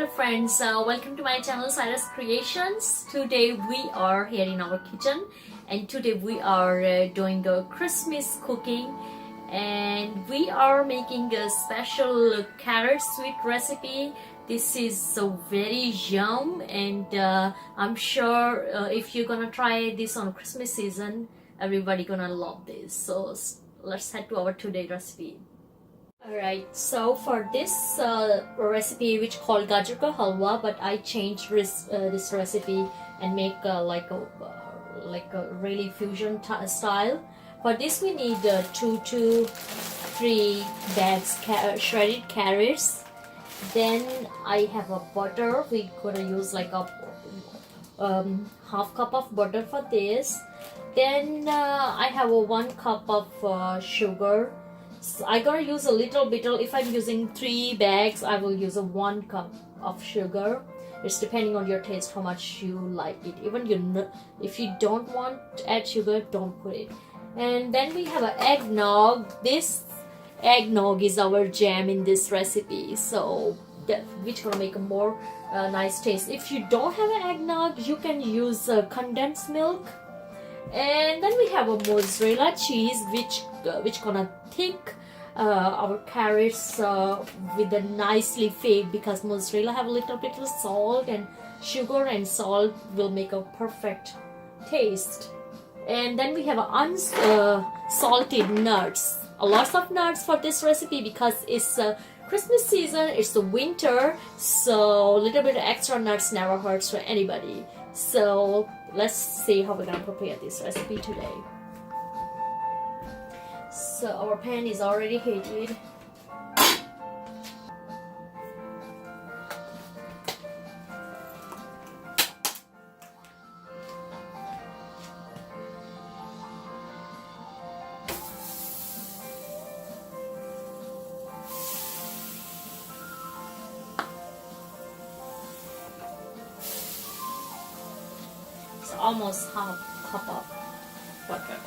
Hello friends, welcome to my channel Saira's Creations. Today we are here in our kitchen and today we are doing a Christmas cooking and we are making a special carrot sweet recipe. This is so very yum and I'm sure if you're gonna try this on Christmas season, everybody gonna love this. So let's head to our today recipe. Alright, so for this recipe which called Gajar ka Halwa, but I changed this recipe and make like a really fusion style. For this we need 2 to 3 bags shredded carrots. Then I have a butter. We're gonna use like a half cup of butter for this. Then I have a 1 cup of sugar. So I gotta use a little bit. If I'm using 3 bags, I will use a 1 cup of sugar. It's depending on your taste how much you like it. Even if you don't want to add sugar, don't put it. And then we have an eggnog. This eggnog is our jam in this recipe, so which gonna make a more nice taste. If you don't have an eggnog, you can use condensed milk. And then we have a mozzarella cheese which gonna thick our carrots with a nicely flavored, because mozzarella have a little bit of salt, and sugar and salt will make a perfect taste. And then we have unsalted nuts, lots of nuts for this recipe because it's Christmas season, it's the winter, so a little bit of extra nuts never hurts for anybody. So let's see how we're gonna prepare this recipe today. So our pan is already heated. It's almost half cup of butter.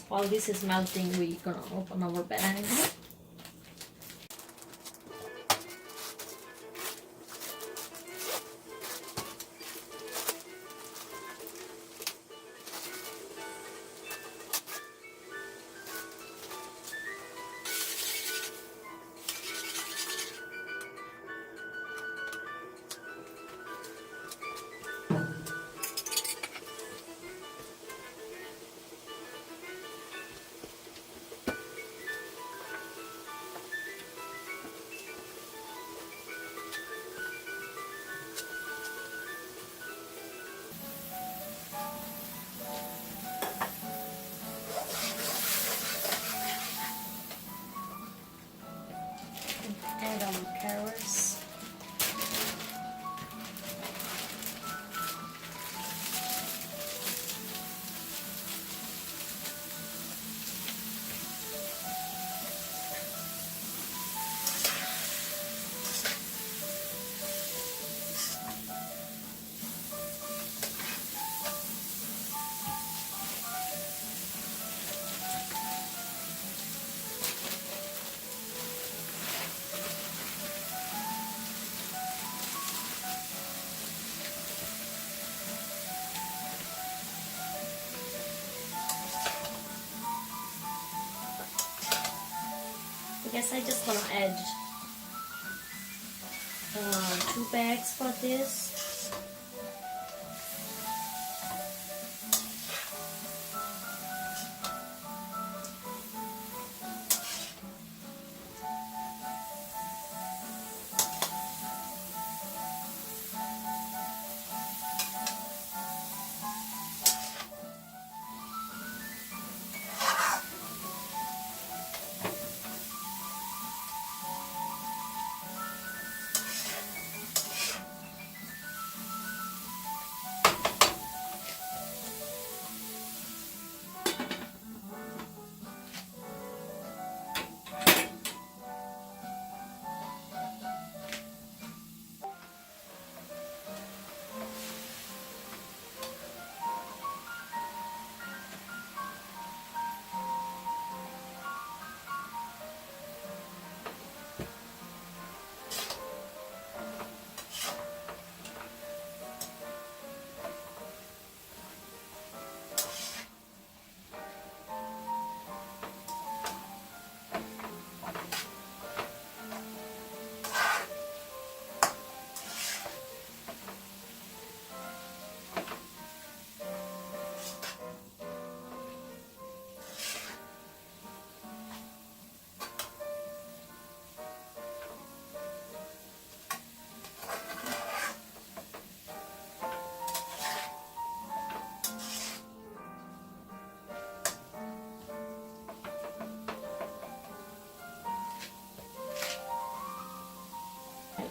While this is melting, we're gonna open our pan. Add our carrots. I guess I just want to add 2 bags for this.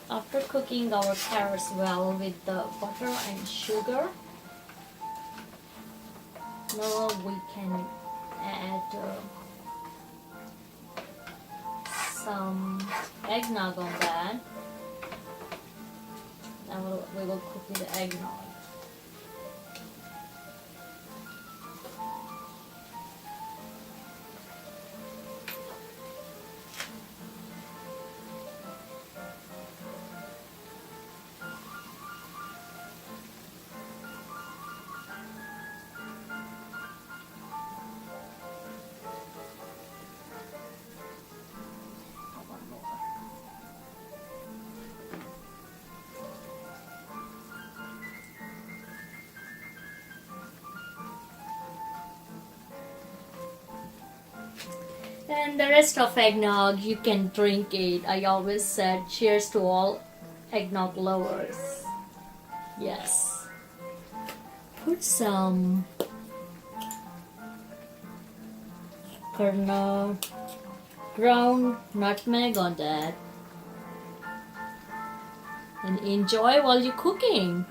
After cooking our carrots well with the butter and sugar, now we can add some eggnog on that. And we will cook with the eggnog. And the rest of eggnog, you can drink it. I always said cheers to all eggnog lovers. Yes. Put some kernel, ground nutmeg on that. And enjoy while you're cooking.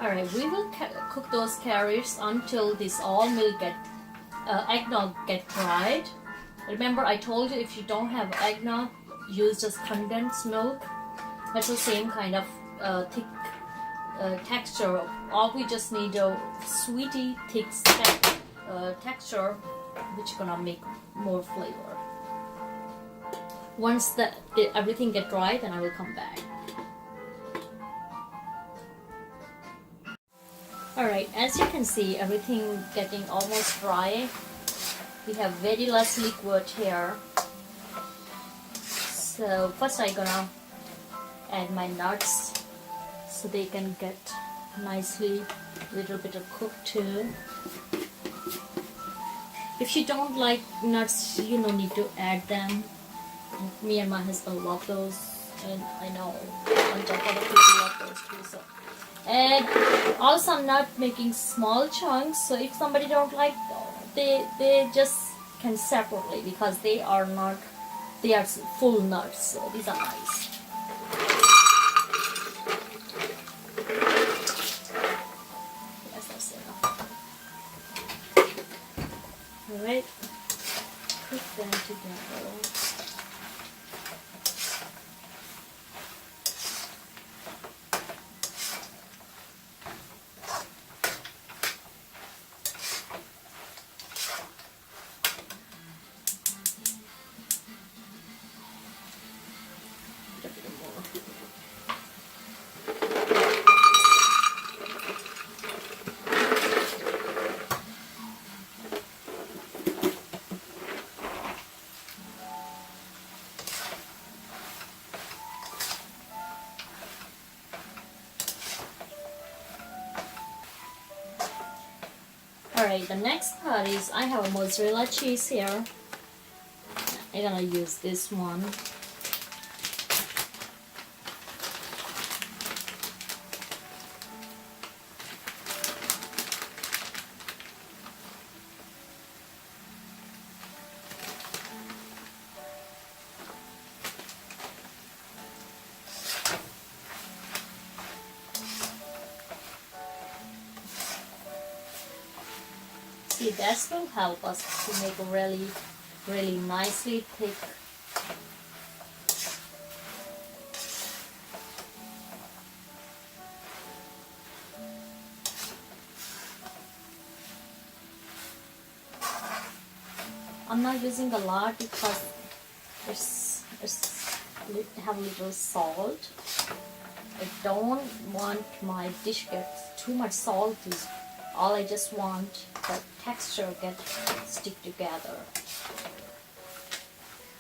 Alright, we will cook those carrots until this all milk eggnog get dried. Remember, I told you if you don't have eggnog, use just condensed milk. That's the same kind of thick texture. All we just need a sweety thick texture, which gonna make more flavor. Once everything get dry, then I will come back. Alright, as you can see, everything getting almost dry. We have very less liquid here. So first I'm gonna add my nuts so they can get nicely little bit of cooked too. If you don't like nuts, you don't need to add them. Me and my husband love those, and I know a bunch of other people love those too. So. And also I'm not making small chunks, so if somebody don't like, they just can separately, because they are full nuts, so these are nice. Yes, that's enough. Alright, put them together. Alright, the next part is I have a mozzarella cheese here. I'm gonna use this one. See, that will help us to make a really nicely thick. I'm not using a lot because it's have a little salt. I don't want my dish get too much salty. All I just want the texture get stick together.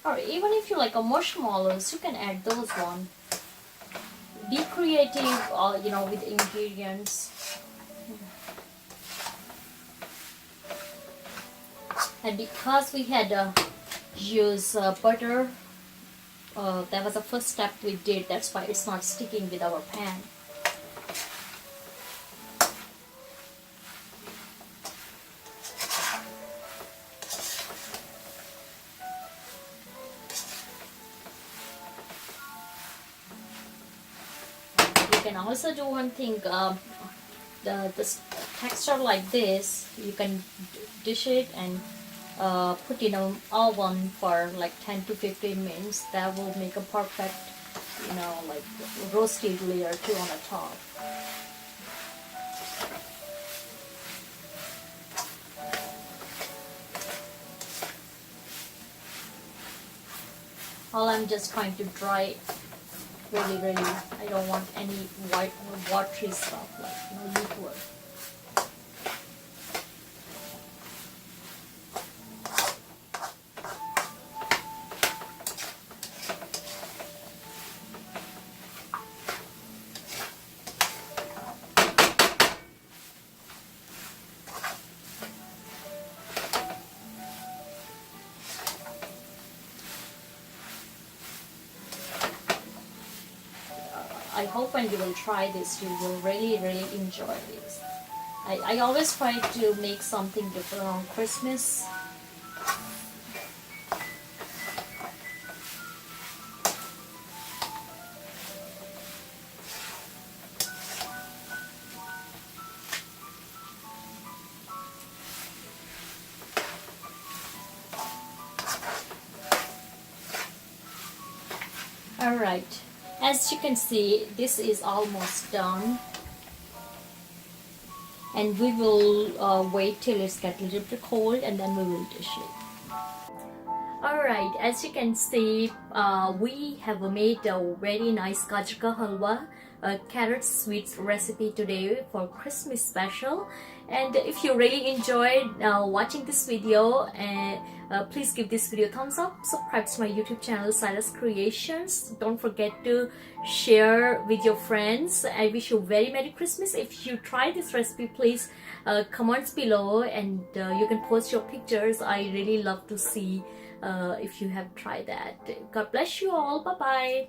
Or even if you like a marshmallows, you can add those one. Be creative, with ingredients. And because we had use butter That was the first step we did. That's why it's not sticking with our pan. You can also do one thing. This texture like this, you can dish it and put in an oven for like 10 to 15 minutes. That will make a perfect, like roasted layer too on the top. All I'm just trying to dry really, I don't want any white or watery stuff, like no liquid. I hope when you will try this, you will really enjoy this. I always try to make something different on Christmas. Alright, as you can see, this is almost done, and we will wait till it's get a little bit cold and then we will dish it. Alright, as you can see, we have made a very nice Gajar Halwa, a carrot sweets recipe today for Christmas special. And if you really enjoyed watching this video, please give this video a thumbs up, subscribe to my YouTube channel Saira's Creations. Don't forget to share with your friends. I wish you a very Merry Christmas. If you try this recipe, please comments below, and you can post your pictures. I really love to see if you have tried that. God bless you all. Bye bye.